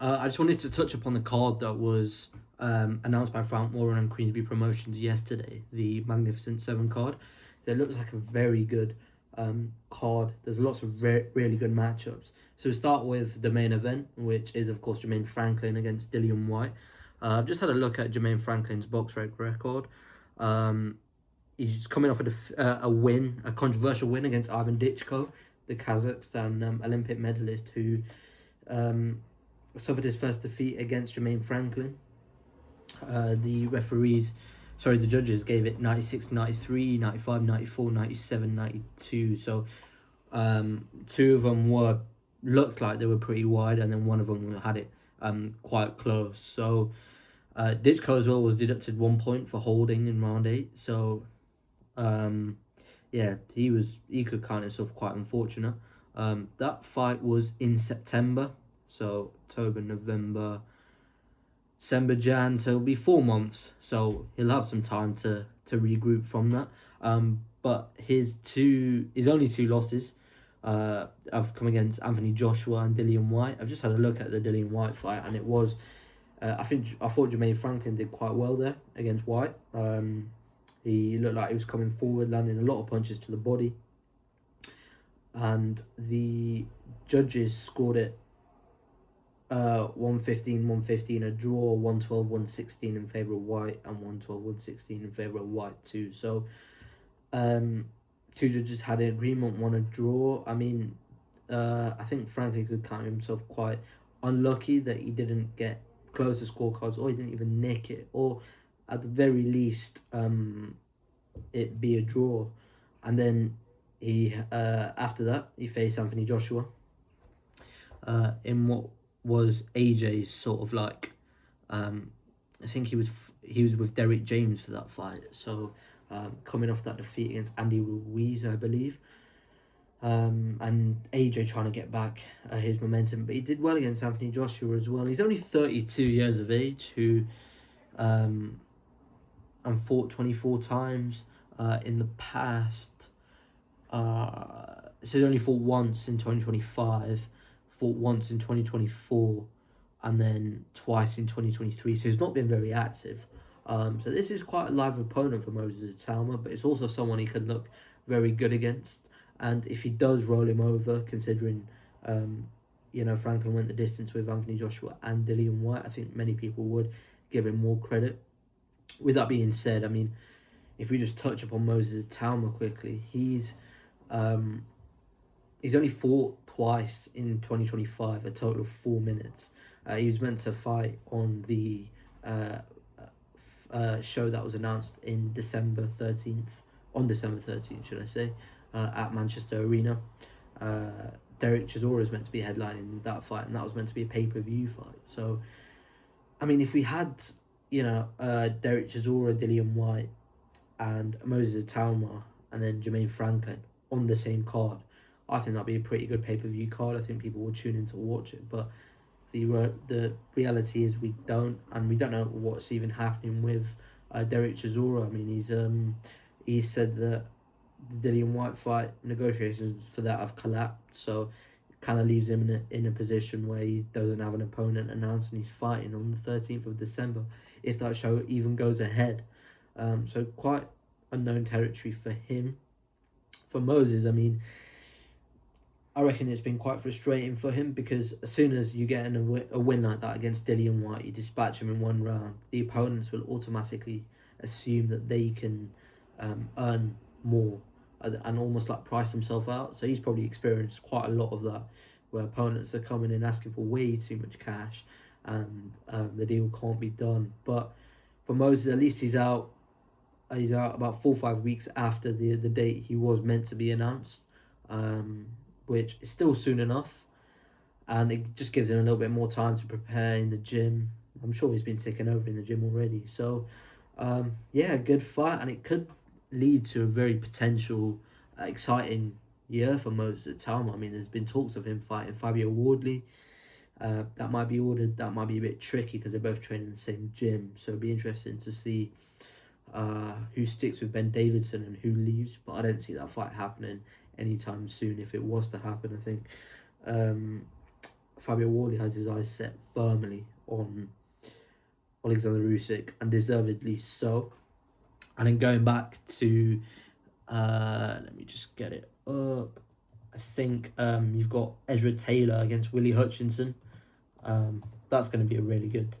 I just wanted to touch upon the card that was announced by Frank Warren and Queensbury Promotions yesterday, the Magnificent Seven card. So it looks like a very good card. There's lots of really good matchups. So we start with the main event, which is, of course, Jermaine Franklin against Dillian White. I've just had a look at Jermaine Franklin's box rec record. He's coming off a win, a controversial win against Ivan Dichko, the Kazakhstan Olympic medalist who suffered his first defeat against Jermaine Franklin. The judges gave it 96, 93, 95, 94, 97, 92. So two of them looked like they were pretty wide, and then one of them had it quite close. So Ditchko as well was deducted 1 point for holding in round 8. So yeah, he could count himself quite unfortunate. That fight was in September, so October, November, December, Jan. So it'll be 4 months. So he'll have some time to regroup from that. But his only two losses have come against Anthony Joshua and Dillian White. I've just had a look at the Dillian White fight, and it was I thought Jermaine Franklin did quite well there against White. He looked like he was coming forward, landing a lot of punches to the body. And the judges scored it 115, 115 a draw, 112, 116 in favour of White, and 112, 116 in favour of White too. So two judges had an agreement, one a draw. I mean, I think Franklin could count himself quite unlucky that he didn't get close to scorecards, or he didn't even nick it, or at the very least it be a draw. And then he after that he faced Anthony Joshua in what was AJ's sort of like I think he was with Derek James for that fight. So coming off that defeat against Andy Ruiz, I believe, and AJ trying to get back his momentum, but he did well against Anthony Joshua as well. He's only 32 years of age, who and fought 24 times in the past. So he's only fought once in 2025, fought once in 2024, and then twice in 2023. So he's not been very active. So this is quite a live opponent for Moses Itauma, but it's also someone he could look very good against. And if he does roll him over, considering Franklin went the distance with Anthony Joshua and Dillian White, I think many people would give him more credit. With that being said, I mean, if we just touch upon Moses Itauma quickly, he's only fought twice in 2025, a total of 4 minutes. He was meant to fight on the show that was announced in December 13th, should I say, at Manchester Arena. Derek Chisora is meant to be headlining that fight, and that was meant to be a pay-per-view fight. So, I mean, if we had, Derek Chisora, Dillian White, and Moses Itauma, and then Jermaine Franklin on the same card, I think that'd be a pretty good pay-per-view card. I think people would tune in to watch it. But the reality is we don't, and we don't know what's even happening with Derek Chisora. I mean, he said that the Dillian White fight negotiations for that have collapsed, so it kind of leaves him in a position where he doesn't have an opponent announced, and he's fighting on the 13th of December if that show even goes ahead. So quite unknown territory for him. For Moses, I mean, I reckon it's been quite frustrating for him, because as soon as you get a win like that against Dillian White, you dispatch him in one round, the opponents will automatically assume that they can earn more and almost like price themselves out. So he's probably experienced quite a lot of that, where opponents are coming in asking for way too much cash, and the deal can't be done. But for Moses, at least he's out about 4 or 5 weeks after the date he was meant to be announced, which is still soon enough, and it just gives him a little bit more time to prepare in the gym. I'm sure he's been taken over in the gym already. So yeah, a good fight, and it could lead to a very potential exciting year for Moses Itauma. I mean, there's been talks of him fighting Fabio Wardley. That might be ordered. That might be a bit tricky because they're both training in the same gym. So it'd be interesting to see who sticks with Ben Davidson and who leaves. But I don't see that fight happening anytime soon. If it was to happen, I think Fabio Wardley has his eyes set firmly on Alexander Usyk, and deservedly so. And then going back to, let me just get it up. I think you've got Ezra Taylor against Willy Hutchinson. That's going to be a really good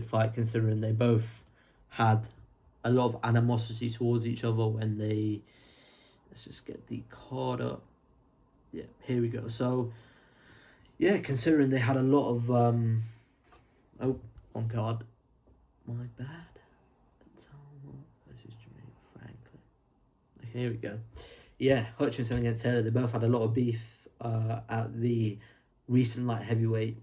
fight, considering they both had a lot of animosity towards each other when they. Let's just get the card up. Yeah, here we go. So, yeah, considering they had a lot of oh, on card. My bad. Itauma versus Jermaine Franklin. Okay, here we go. Yeah, Hutchinson against Taylor. They both had a lot of beef at the recent light heavyweight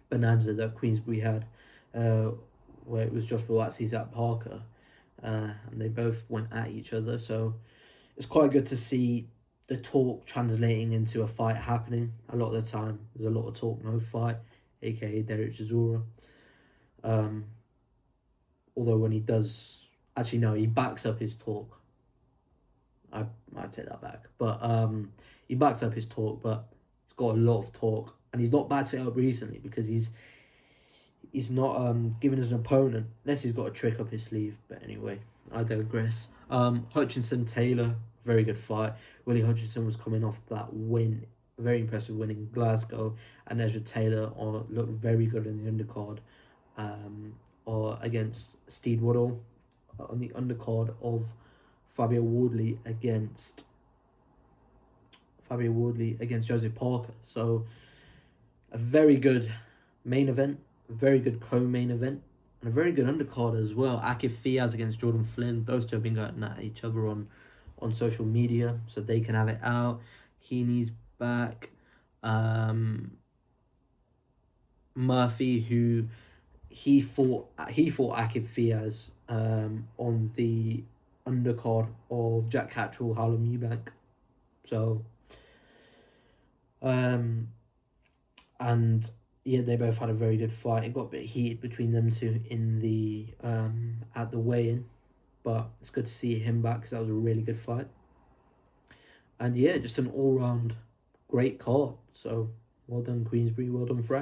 bonanza that Queensbury had, where it was Josh Buatsis at Parker, and they both went at each other. So it's quite good to see the talk translating into a fight happening. A lot of the time, there's a lot of talk, no fight, aka Derek Chisora. Although when he does, actually no, he backs up his talk. I take that back, but he backs up his talk, but he's got a lot of talk, and he's not backed it up recently because he's not giving us an opponent unless he's got a trick up his sleeve. But anyway, I digress. Hutchinson Taylor, very good fight. Willy Hutchinson was coming off that win, a very impressive win in Glasgow, and Ezra Taylor looked very good in the undercard, or against Steed Woodall on the undercard of Fabio Wardley against Joseph Parker. So a very good main event, a very good co-main event, and a very good undercard as well. Akif Fiaz against Jordan Flynn. Those two have been going at each other on social media, so they can have it out. Heaney's back. Murphy, who he fought Akif Fiaz on the undercard of Jack Catterall, Harlem Eubank. So and yeah, they both had a very good fight. It got a bit heated between them two in the at the weigh-in, but it's good to see him back because that was a really good fight. And yeah, just an all-round great card. So well done Queensbury, well done Frank.